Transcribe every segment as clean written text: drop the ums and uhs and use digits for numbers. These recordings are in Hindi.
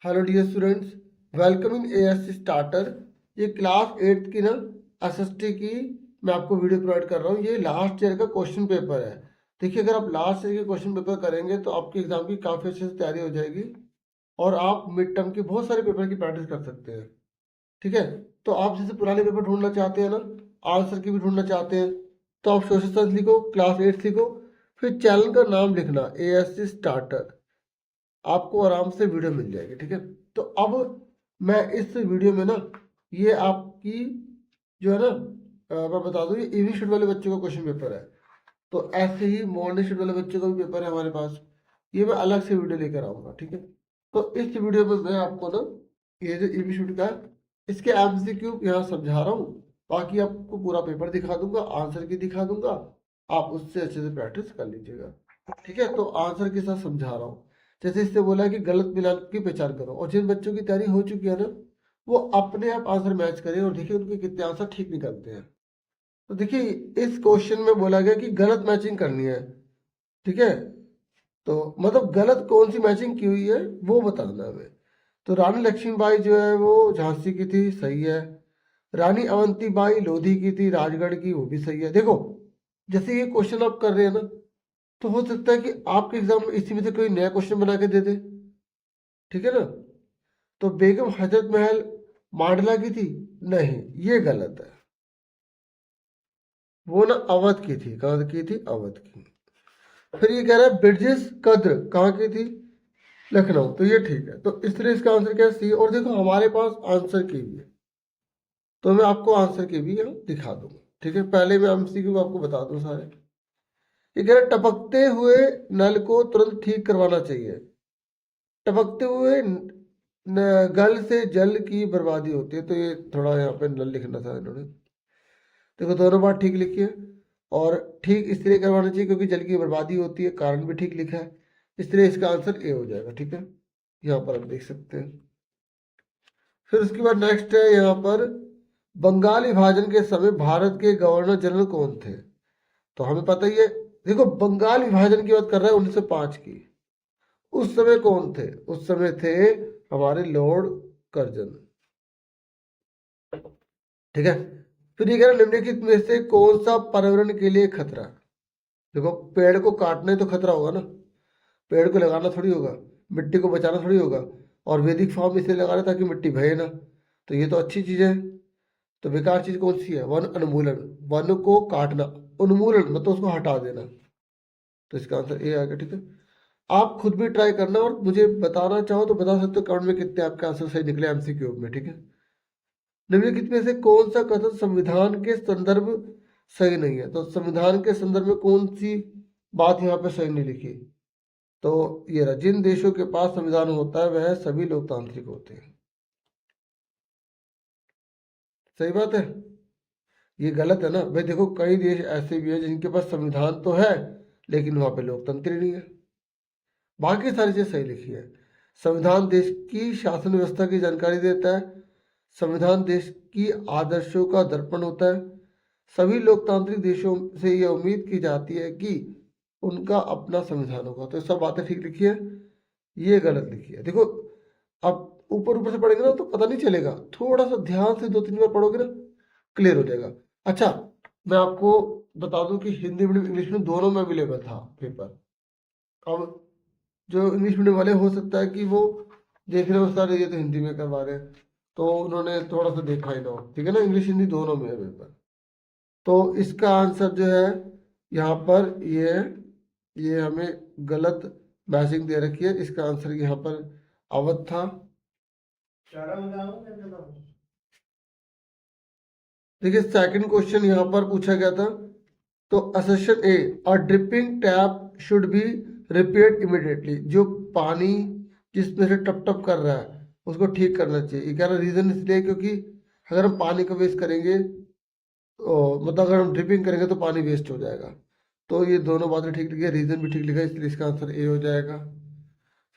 Hello dear students, welcome in ASC starter. ये क्लास 8 की ना एसएसटी की मैं आपको वीडियो प्रोवाइड कर रहा हूँ। ये लास्ट ईयर का क्वेश्चन पेपर है। देखिए, अगर आप लास्ट ईयर के क्वेश्चन पेपर करेंगे तो आपके एग्जाम की काफ़ी अच्छे से तैयारी हो जाएगी और आप मिड टर्म के बहुत सारे पेपर की प्रैक्टिस कर सकते हैं। ठीक है, तो आप जैसे पुराने पेपर ढूंढना चाहते हैं ना, आंसर की भी ढूंढना चाहते हैं, तो आप सोशल साइंस लिखो, क्लास 8 लिखो, फिर चैनल का नाम लिखना एएससी स्टार्टर, आपको आराम से वीडियो मिल जाएगी। ठीक है, तो अब मैं इस वीडियो में ना ये आपकी जो है ना मैं बता दूं, ये इवनिंग शिफ्ट वाले बच्चों का क्वेश्चन पेपर है। तो ऐसे ही मॉर्निंग शिफ्ट वाले बच्चों का भी पेपर है हमारे पास, ये मैं अलग से वीडियो लेकर आऊँगा। ठीक है, तो इस वीडियो में मैं आपको ना ये जो इवनिंग शिफ्ट का है, इसके एमसीक्यू यहाँ समझा रहा हूँ। बाकी आपको पूरा पेपर दिखा दूंगा, आंसर की दिखा दूंगा, आप उससे अच्छे से प्रैक्टिस कर लीजिएगा। ठीक है, तो आंसर के साथ समझा रहा हूँ। जैसे इससे बोला है कि गलत मिलान की पहचान करो, और जिन बच्चों की तैयारी हो चुकी है ना, वो अपने आप आंसर मैच करें और देखिए उनके कितने आंसर ठीक निकलते हैं। तो देखिए, इस क्वेश्चन में बोला गया कि गलत मैचिंग करनी है। ठीक है, तो मतलब गलत कौन सी मैचिंग की हुई है वो बताना है हमें। तो रानी लक्ष्मीबाई जो है वो झांसी की थी, सही है। रानी अवंतीबाई लोधी की थी, राजगढ़ की, वो भी सही है। देखो, जैसे ये क्वेश्चन आप कर रहे हैं ना, तो हो सकता है कि आपके एग्जाम में इसी में से कोई नया क्वेश्चन बना के दे दे। ठीक है ना, तो बेगम हजरत महल मांडला की थी, नहीं, ये गलत है। वो ना अवध की थी, कहाँ की थी, अवध की। फिर ये कह रहा है ब्रिजेश कद्र कहाँ की थी, लखनऊ, तो ये ठीक है। तो इस तरह इसका आंसर क्या है, सी। और देखो हमारे पास आंसर की भी है, तो मैं आपको आंसर की भी यहाँ दिखा दूंगा। ठीक है, पहले मैं एमसीक्यू आपको बता दूं सारे। ये कह रहा है टपकते हुए नल को तुरंत ठीक करवाना चाहिए। टपकते हुए गल से जल की बर्बादी होती है, तो ये थोड़ा यहाँ पे नल लिखना था इन्होंने। देखो, दोनों बात ठीक लिखी है, और ठीक इसलिए करवाना चाहिए क्योंकि जल की बर्बादी होती है, कारण भी ठीक लिखा है, इसलिए इसका आंसर ए हो जाएगा। ठीक है, यहाँ पर आप देख सकते हैं। फिर उसके बाद नेक्स्ट है यहाँ पर, बंगाल विभाजन के समय भारत के गवर्नर जनरल कौन थे। तो हमें पता ही है। देखो, बंगाल विभाजन की बात कर रहा है 1905 की। उस समय कौन थे, उस समय थे हमारे लॉर्ड कर्जन। ठीक है, फिर ये कह रहा है निम्नलिखित में से कौन सा पर्यावरण के लिए खतरा। देखो, पेड़ को काटने तो खतरा होगा ना, पेड़ को लगाना थोड़ी होगा, मिट्टी को बचाना थोड़ी होगा। और वैदिक फॉर्म इसलिए लगा रहे ताकि मिट्टी बहे ना, तो ये तो अच्छी चीज है। तो बेकार चीज कौन सी है, वन उन्मूलन, वन को काटना, उन्मूलन मतलब उसको हटा देना, तो इसका आंसर ए आ गया। ठीक है, आप खुद भी ट्राई करना और मुझे बताना चाहो तो बता सकते हो कमेंट में कितने आपके आंसर सही निकले एमसीक्यू में। ठीक है, निम्नलिखित में से कौन सा कथन संविधान के संदर्भ सही नहीं है। तो संविधान के संदर्भ में कौन सी बात यहाँ पे सही नहीं लिखी। तो ये रहा, जिन देशों के पास संविधान होता है वह सभी लोकतांत्रिक होते हैं। सही बात है, ये गलत है ना भाई। देखो, कई देश ऐसे भी हैं जिनके पास संविधान तो है लेकिन वहां पे लोकतंत्र ही नहीं है। बाकी सारी चीज सही लिखी है। संविधान देश की शासन व्यवस्था की जानकारी देता है, संविधान देश की आदर्शों का दर्पण होता है, सभी लोकतांत्रिक देशों से यह उम्मीद की जाती है कि उनका अपना संविधान होगा। तो सब बातें ठीक लिखी है, ये गलत लिखी है। देखो, अब ऊपर ऊपर से पढ़ेंगे ना तो पता नहीं चलेगा, थोड़ा सा ध्यान से 2-3 बार पढ़ोगे ना क्लियर हो जाएगा। अच्छा, मैं आपको बता दूं कि हिंदी मीडियम इंग्लिश मीडियम दोनों में अवेलेबल था पेपर। अब जो इंग्लिश मीडियम वाले हो सकता है कि वो देख रहे हो सारे ये तो हिंदी में करवा रहे हैं, तो उन्होंने थोड़ा सा देखा ही ना हो। ठीक है ना, इंग्लिश हिंदी दोनों में है पेपर। तो इसका आंसर जो है यहाँ पर ये हमें गलत मैचिंग दे रखी है। इसका आंसर यहाँ पर अवध था। देखिए, सेकंड क्वेश्चन यहाँ पर पूछा गया था, तो assertion A, a dripping tap should be repaired immediately. जो पानी जिसमें से टप टप कर रहा है उसको ठीक करना चाहिए। ये कह रहा रीजन इसलिए क्योंकि अगर हम पानी का वेस्ट करेंगे तो मतलब अगर हम ड्रिपिंग करेंगे तो पानी वेस्ट हो जाएगा। तो ये दोनों बातें ठीक लिखी है, रीजन भी ठीक लिखा है, इसलिए इसका आंसर ए हो जाएगा।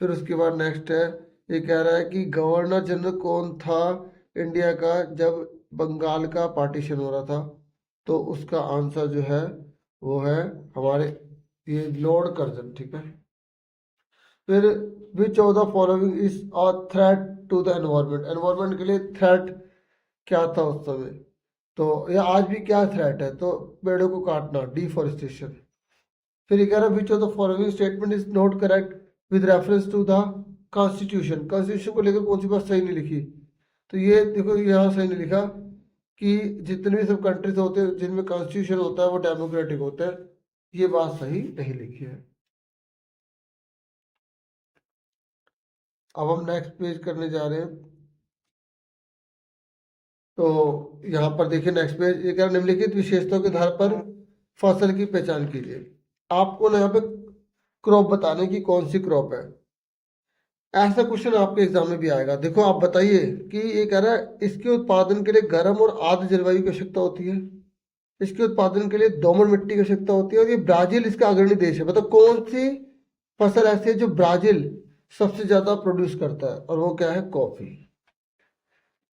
फिर उसके बाद नेक्स्ट है, ये कह रहा है कि गवर्नर जनरल कौन था इंडिया का जब बंगाल का पार्टीशन हो रहा था। तो उसका आंसर जो है वो है हमारे ये लॉर्ड कर्जन। ठीक है, फिर which of the following is a threat to the environment, environment के लिए थ्रेट क्या था उस समय, तो या आज भी क्या थ्रेट है, तो पेड़ों को काटना, डिफॉरेस्टेशन। फिर ये कह रहा है which of the following statement is not correct with reference to the constitution, constitution को लेकर कौन सी बात सही नहीं लिखी, तो ये देखो यहाँ सही नहीं लिखा कि जितने भी सब कंट्रीज होते हैं जिनमें कॉन्स्टिट्यूशन होता है वो डेमोक्रेटिक होता है, ये बात सही नहीं लिखी है। अब हम नेक्स्ट पेज करने जा रहे हैं, तो यहाँ पर देखिए नेक्स्ट पेज, ये क्या निम्नलिखित विशेषताओं के आधार पर फसल की पहचान कीजिए। आपको ना यहाँ पे क्रॉप बताने की कौन सी क्रॉप है, ऐसा क्वेश्चन आपके एग्जाम में भी आएगा। देखो आप बताइए कि ये कह रहा है इसके उत्पादन के लिए गर्म और आर्द्र जलवायु की आवश्यकता होती है, इसके उत्पादन के लिए दोमट मिट्टी की आवश्यकता होती है, और ये ब्राजील इसका अग्रणी देश है। मतलब कौन सी फसल ऐसी है जो ब्राजील सबसे ज्यादा प्रोड्यूस करता है, और वो क्या है, कॉफी।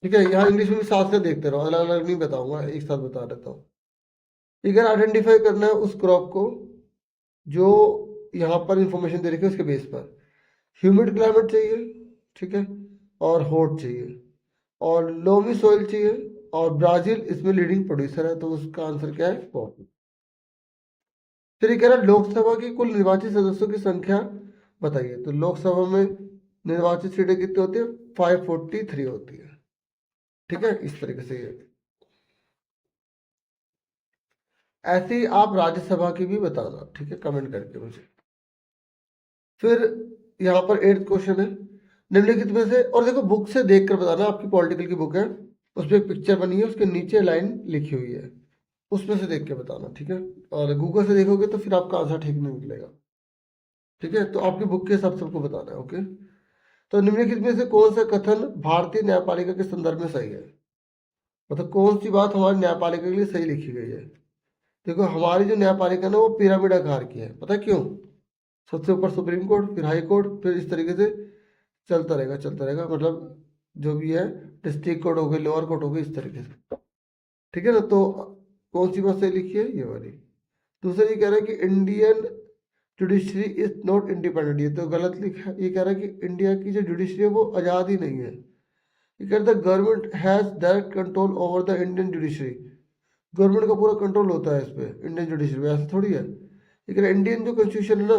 ठीक है, यहाँ इंग्लिश में भी साथ साथ देखते रहो, अलग अलग नहीं बताऊंगा, एक साथ बता देता हूँ। अगर आइडेंटिफाई करना है उस क्रॉप को जो यहाँ पर इंफॉर्मेशन दे रखी है उसके बेस पर, ह्यूमिड क्लाइमेट चाहिए, ठीक है, और हॉट चाहिए, और लोमी सॉइल चाहिए, और ब्राजील इसमें लीडिंग प्रोड्यूसर है, तो उसका आंसर क्या है, कॉफी। फिर ये कह रहा है लोकसभा की कुल निर्वाचित सदस्यों की संख्या बताइए, तो लोकसभा में निर्वाचित सीटें कितनी होती है, 543 होती है। ठीक है, इस तरीके से ये ऐसे ही आप राज्यसभा की भी बताना, ठीक है, कमेंट करके मुझे। फिर यहाँ पर 8th क्वेश्चन है, निम्नलिखित में से, और देखो बुक से देखकर बताना, आपकी पॉलिटिकल की बुक है, उसमें एक पिक्चर बनी है, उसके नीचे लाइन लिखी हुई है, उसमें से देख के बताना, ठीक है, और गूगल से देखोगे तो फिर आपका आंसर ठीक नहीं निकलेगा। ठीक है, तो आपकी बुक के हिसाब से सबको बताना है। ओके, तो निम्नलिखित में से कौन सा कथन भारतीय न्यायपालिका के संदर्भ में सही है, मतलब कौन सी बात हमारी न्यायपालिका के लिए सही लिखी गई है। देखो हमारी जो न्यायपालिका ना वो पिरामिड आकार की है, पता है क्यों, सबसे ऊपर सुप्रीम कोर्ट, फिर हाई कोर्ट, फिर इस तरीके से चलता रहेगा चलता रहेगा, मतलब जो भी है डिस्ट्रिक्ट कोर्ट हो गए, लोअर कोर्ट हो गए, इस तरीके से। ठीक है ना, तो कौन सी बात सही लिखी है, ये वाली। दूसरा ये कह रहा है कि Indian judiciary is not independent, ये तो गलत लिखा है। ये कह रहा है कि इंडिया की जो जुडिशरी है वो आज़ाद ही नहीं है। ये कह रहा है government has direct control over the Indian judiciary, government का पूरा कंट्रोल होता है इस पे इंडियन जुडिशरी में, ऐसा थोड़ी है। ये कह रहा है इंडियन जो कॉन्स्टिट्यूशन है ना,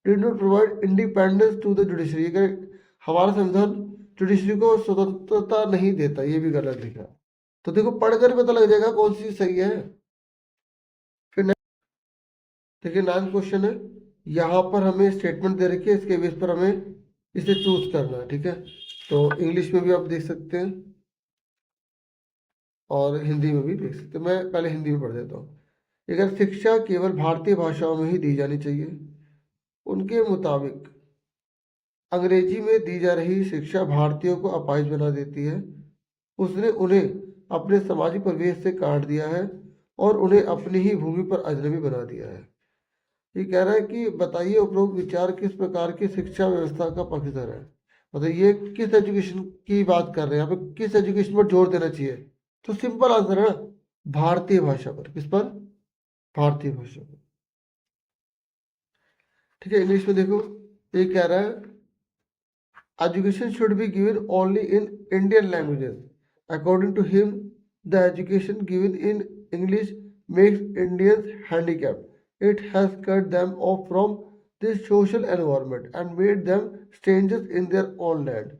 did not provide independence to the judiciary, ये कह रहा है हमारा संविधान जुडिशरी को स्वतंत्रता नहीं देता, ये भी गलत लिखा। तो देखो पढ़कर पता लग जाएगा कौन सी सही है। फिर देखिए 9th क्वेश्चन है, यहाँ पर हमें स्टेटमेंट दे रखी है, इसके बेस पर हमें इसे चूज करना है। ठीक है, तो इंग्लिश में भी आप देख सकते हैं और हिंदी में भी देख सकते हैं, मैं पहले हिंदी में पढ़ देता हूँ। अगर शिक्षा केवल भारतीय भाषाओं में ही दी जानी चाहिए, उनके मुताबिक अंग्रेजी में दी जा रही शिक्षा भारतीयों को अपाहिज बना देती है, उसने उन्हें अपने सामाजिक परिवेश से काट दिया है और उन्हें अपनी ही भूमि पर अजनबी बना दिया है। ये कह रहा है कि बताइए उपरोक्त विचार किस प्रकार की शिक्षा व्यवस्था का पक्षधर है, मतलब ये किस एजुकेशन की बात कर रहे हैं, यहाँ पे किस एजुकेशन पर जोर देना चाहिए, तो सिंपल आंसर है ना, भारतीय भाषा पर। किस पर, भारतीय भाषा पर। ठीक है, इंग्लिश में देखो, ये कह रहा है education should be given only in Indian languages. According to him, the education given in English makes Indians handicapped. It has cut them off from this social environment and made them strangers in their own land.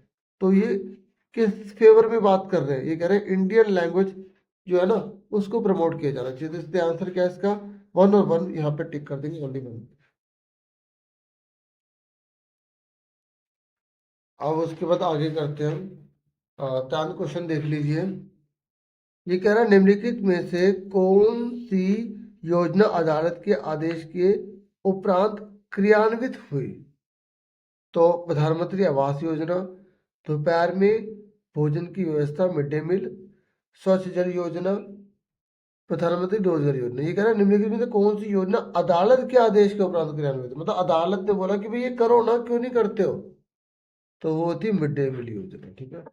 तो ये किस फेवर में बात कर रहे हैं, ये कह रहे हैं इंडियन लैंग्वेज जो है ना उसको प्रमोट किया जाना चाहिए। तो इसलिए आंसर क्या है इसका, 1 और 1 यहाँ पे टिक कर देंगे, ओनली 1। अब उसके बाद आगे करते हैं हम, 3 क्वेश्चन देख लीजिए। ये कह रहा है निम्नलिखित में से कौन सी योजना अदालत के आदेश के उपरांत क्रियान्वित हुई, तो प्रधानमंत्री आवास योजना, दोपहर में भोजन की व्यवस्था, मिड डे मील, स्वच्छ जल योजना, प्रधानमंत्री रोजगार योजना। ये कह रहा है निम्नलिखित में से कौन सी योजना अदालत के आदेश के उपरांत क्रियान्वित, मतलब अदालत ने बोला कि भाई ये करो ना, क्यों नहीं करते हो, तो वो थी मिड डे मील योजना। ठीक है,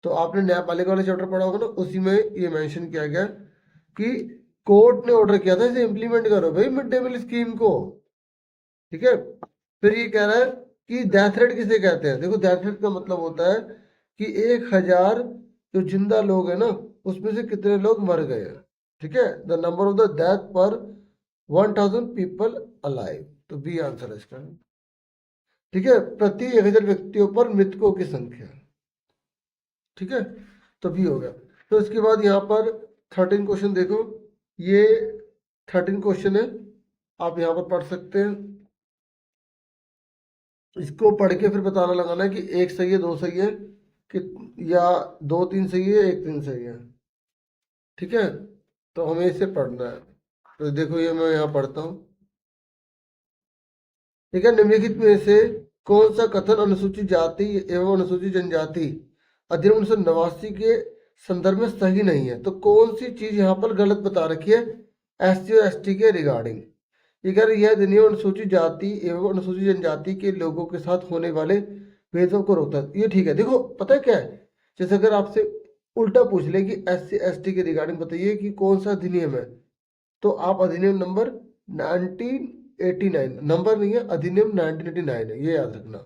तो आपने न्यायपालिका वाला चैप्टर पढ़ा होगा ना, उसी में ये मेंशन किया गया कि कोर्ट ने ऑर्डर किया था इसे इंप्लीमेंट करो भाई मिड डे मील स्कीम को। ठीक है, फिर ये कह रहा है कि डेथ रेट किसे कहते हैं। देखो डेथ रेट का मतलब होता है कि 1,000 जो जिंदा लोग हैं ना, उसमें से कितने लोग मर गए हैं। ठीक है, the number of the death पर 1,000 पीपल अलाइव, तो बी आंसर है इसका। ठीक है, प्रति 1,000 व्यक्तियों पर मृतकों की संख्या। ठीक है, तो बी हो गया। तो इसके बाद यहाँ पर 13 क्वेश्चन देखो, ये 13 क्वेश्चन है, आप यहाँ पर पढ़ सकते हैं। इसको पढ़ के फिर बताना लगाना है कि एक सही है, दो सही है, कि या दो तीन सही है, एक तीन सही है। ठीक है, तो हमें इसे पढ़ना है। तो देखो ये मैं यहाँ पढ़ता हूँ। ठीक है, निम्नलिखित में से कौन सा कथन अनुसूचित जाति एवं अनुसूचित जनजाति अधिनियम 1989 के संदर्भ में सही नहीं है। तो कौन सी चीज यहाँ पर गलत बता रखी है SC और ST के रिगार्डिंग। ये कह रही है, यह अधिनियम अनुसूचित जाति एवं अनुसूचित जनजाति के लोगों के साथ होने वाले भेदभाव को रोकता है। ये ठीक है। देखो पता है क्या है, जैसे अगर आपसे उल्टा पूछ ले कि SC ST के रिगार्डिंग बताइए कि कौन सा अधिनियम है, तो आप अधिनियम नंबर 1989, नंबर नहीं है, अधिनियम 1989 है, ये याद रखना।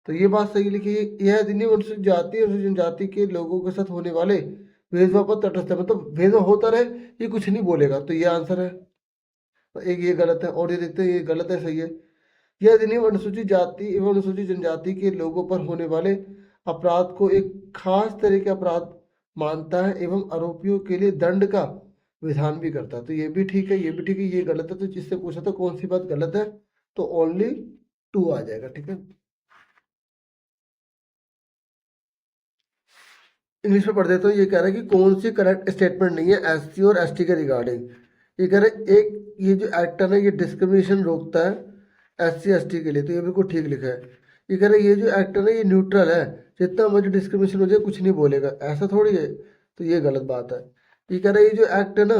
तो ये बात सही लिखी है, यह अधिनियम अनुसूचित जाति और अनुसूचित जनजाति के लोगों के साथ होने वाले भेदभाव पर तटस्थ है, मतलब भेदभाव होता रहे, ये कुछ नहीं बोलेगा, तो ये आंसर है। तो एक ये गलत है, और ये देखते हैं ये गलत है सही है। यह अधिनियम अनुसूचित जाति एवं अनुसूचित जनजाति के लोगों पर होने वाले अपराध को एक खास तरह के अपराध मानता है एवं आरोपियों के लिए दंड का विधान भी करता है। तो ये भी ठीक है, ये भी ठीक है, ये गलत है। तो जिससे पूछा था कौन सी बात गलत है, तो ओनली 2 आ जाएगा। ठीक है, इंग्लिश में पढ़ देता हूँ। ये कह रहा है कि कौन सी करेक्ट स्टेटमेंट नहीं है SC और ST के रिगार्डिंग। ये कह रहे हैं एक, ये जो एक्ट है ना, ये डिस्क्रिमिनेशन रोकता है SC ST के लिए, तो ये बिल्कुल ठीक लिखा है। ये कह रहे हैं ये जो एक्ट है ना, ये न्यूट्रल है, जितना मर्जी डिस्क्रिमिनेशन हो जाए कुछ नहीं बोलेगा, ऐसा थोड़ी है। तो ये गलत बात है। ये कह रहा है ये जो एक्ट है ना,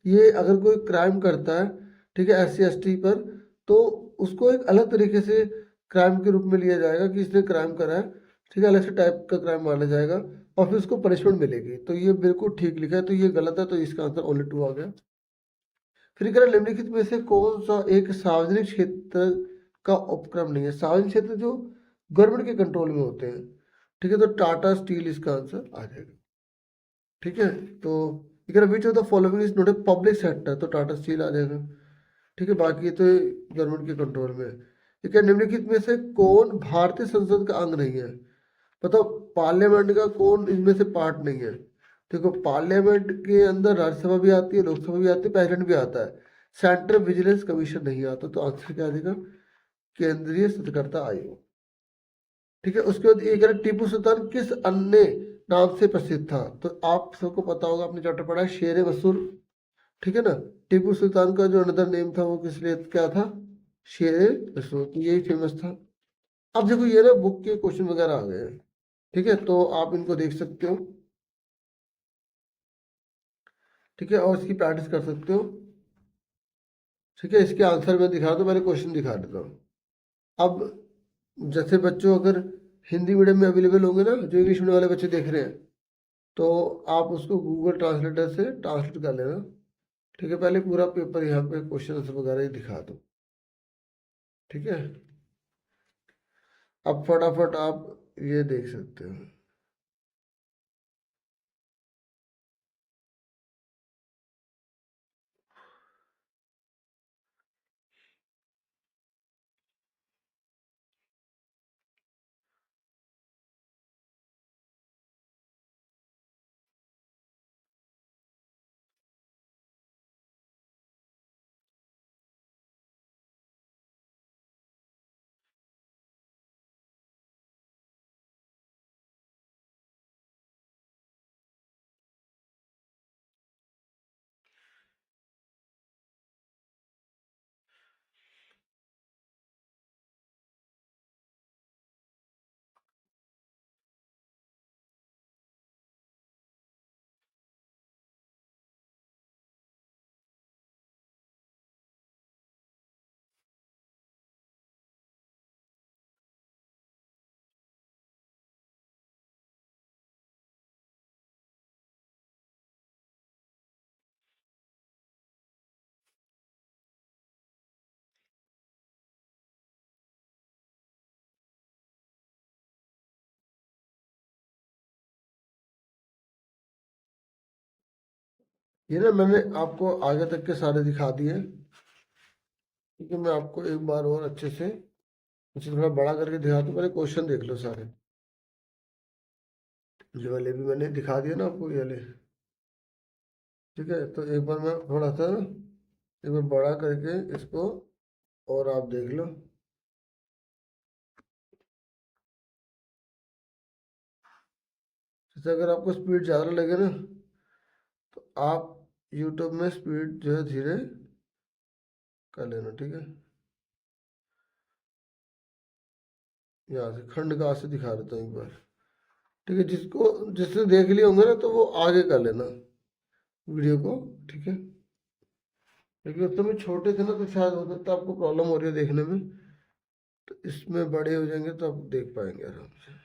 ये अगर कोई क्राइम करता है, ठीक है, SC ST पर, तो उसको एक अलग तरीके से क्राइम के रूप में लिया जाएगा कि इसने क्राइम करा है। ठीक है, अलग से टाइप का क्राइम माना जाएगा और फिर उसको पनिशमेंट मिलेगी। तो ये बिल्कुल ठीक लिखा है, तो ये गलत है, तो इसका आंसर ओनली 2 आ गया। फिर कह रहा है, निम्नलिखित में से कौन सा एक सार्वजनिक क्षेत्र का उपक्रम नहीं है। सार्वजनिक क्षेत्र जो गवर्नमेंट के कंट्रोल में होते हैं। ठीक है, तो टाटा स्टील इसका आंसर आ जाएगा। ठीक है, तो ये कह रहा है which of the following is not a public sector, तो टाटा स्टील आ जाएगा। ठीक है, बाकी तो गवर्नमेंट के कंट्रोल में है। ये कह निम्नलिखित में से कौन भारतीय संसद का अंग नहीं है। बताओ पार्लियामेंट का कौन इनमें से पार्ट नहीं है। देखो पार्लियामेंट के अंदर राज्यसभा भी आती है, लोकसभा भी आती है, प्रेसिडेंट भी आता है। सेंट्रल विजिलेंस कमीशन नहीं आता, तो आंसर क्या आ जाएगा, केंद्रीय सतर्कता आयोग। ठीक है, उसके बाद एक है टीपू सुल्तान किस अन्य नाम से प्रसिद्ध था। तो आप सबको पता होगा, आपने चैप्टर पढ़ा है शेर मसूर। ठीक है ना, टीपू सुल्तान का जो अनदर नेम था वो किस लिए क्या था, शेर मसूर, तो यही फेमस था। अब देखो ये ना बुक के क्वेश्चन वगैरह आ गए हैं। ठीक है, तो आप इनको देख सकते हो। ठीक है, और इसकी प्रैक्टिस कर सकते हो। ठीक है, इसके आंसर मैं दिखा दूँ, पहले क्वेश्चन दिखा देता हूँ। अब जैसे बच्चों अगर हिंदी मीडियम में अवेलेबल होंगे ना, जो इंग्लिश मीडियम वाले बच्चे देख रहे हैं, तो आप उसको गूगल ट्रांसलेटर से ट्रांसलेट कर लेना। ठीक है, पहले पूरा पेपर यहाँ पे क्वेश्चन आंसर वगैरह ही दिखा दो। ठीक है, अब फटाफट आप ये देख सकते हो। ये ना मैंने आपको आगे तक के सारे दिखा दिए, क्योंकि मैं आपको एक बार और अच्छे से इसे थोड़ा बड़ा करके दिखा दूँ। पहले क्वेश्चन देख लो सारे, ये वाले भी मैंने दिखा दिया ना आपको, ये वाले। ठीक है, तो एक बार मैं थोड़ा सा एक बार बड़ा करके इसको और आप देख लो। जैसे अगर आपको स्पीड ज़्यादा लगे ना, तो आप यूट्यूब में स्पीड जो है धीरे कर लेना। ठीक है, यहाँ से खंड का से दिखा देता हूँ एक बार। ठीक है, जिसने देख लिए होंगे ना, तो वो आगे कर लेना वीडियो को। ठीक है, क्योंकि उस समय छोटे थे ना, तो शायद हो सकता है आपको प्रॉब्लम हो रही है देखने में, तो इसमें बड़े हो जाएंगे तो आप देख पाएंगे आराम से।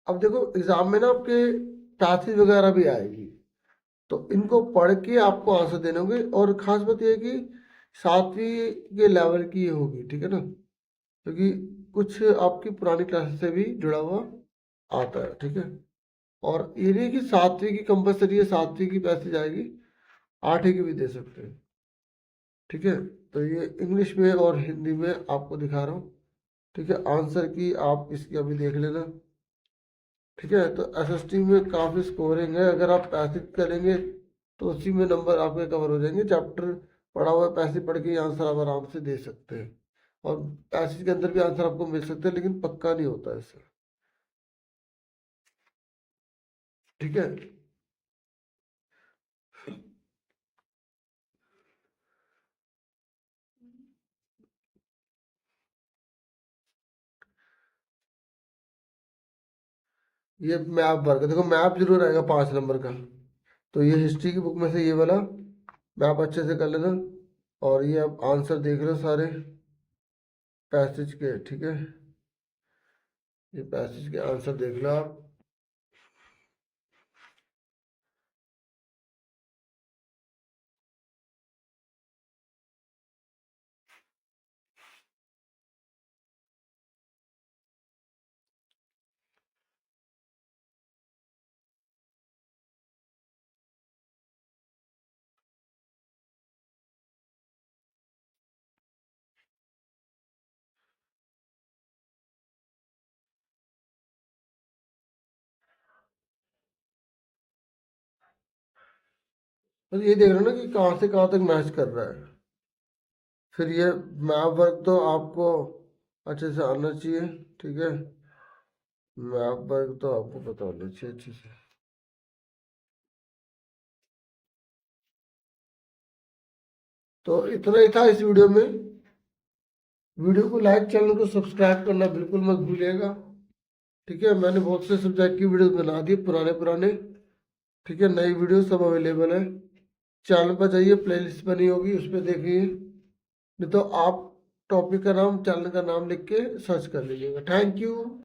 अब देखो, एग्जाम में ना आपके पैसेज वगैरह भी आएगी, तो इनको पढ़ के आपको आंसर देने होंगे। और खास बात यह है कि 7वीं के लेवल की ये होगी। ठीक है ना, क्योंकि कुछ आपकी पुरानी क्लास से भी जुड़ा हुआ आता है। ठीक है, और ये नहीं कि 7वीं की कंपलसरी है, 7वीं की पैसेज आएगी, 8वीं की भी दे सकते हैं। ठीक है, तो ये इंग्लिश में और हिंदी में आपको दिखा रहा हूँ। ठीक है, आंसर की आप इसकी अभी देख लेना। ठीक है, तो एसएसटी में काफ़ी स्कोरिंग है। अगर आप पैसिव करेंगे तो उसी में नंबर आपके कवर हो जाएंगे। चैप्टर पढ़ा हुआ है, पैसिव पढ़ के ये आंसर आप आराम से दे सकते हैं, और पैसिव के अंदर भी आंसर आपको मिल सकते हैं, लेकिन पक्का नहीं होता है सर। ठीक है, ये मैप वर्क है। देखो, मैप जरूर आएगा 5 नंबर का, तो ये हिस्ट्री की बुक में से ये वाला मैप अच्छे से कर लेना। और ये आप आंसर देख लो सारे पैसेज के। ठीक है, ये पैसेज के आंसर देख लो आप। तो ये देख लो ना कि कहाँ से कहाँ तक मैच कर रहा है। फिर ये मैप वर्क तो आपको अच्छे से आना चाहिए। ठीक है, मैप वर्क तो आपको पता होना चाहिए अच्छे से। तो इतना ही था इस वीडियो में। वीडियो को लाइक, चैनल को सब्सक्राइब करना बिल्कुल मत भूलिएगा। ठीक है, मैंने बहुत से सब्जेक्ट की वीडियोस बना दी, पुराने पुराने। ठीक है, नई वीडियो सब अवेलेबल है। चैनल पर जाइए, प्लेलिस्ट बनी होगी, उस पर देखिए। नहीं तो आप टॉपिक का नाम, चैनल का नाम लिख के सर्च कर लीजिएगा। Thank you.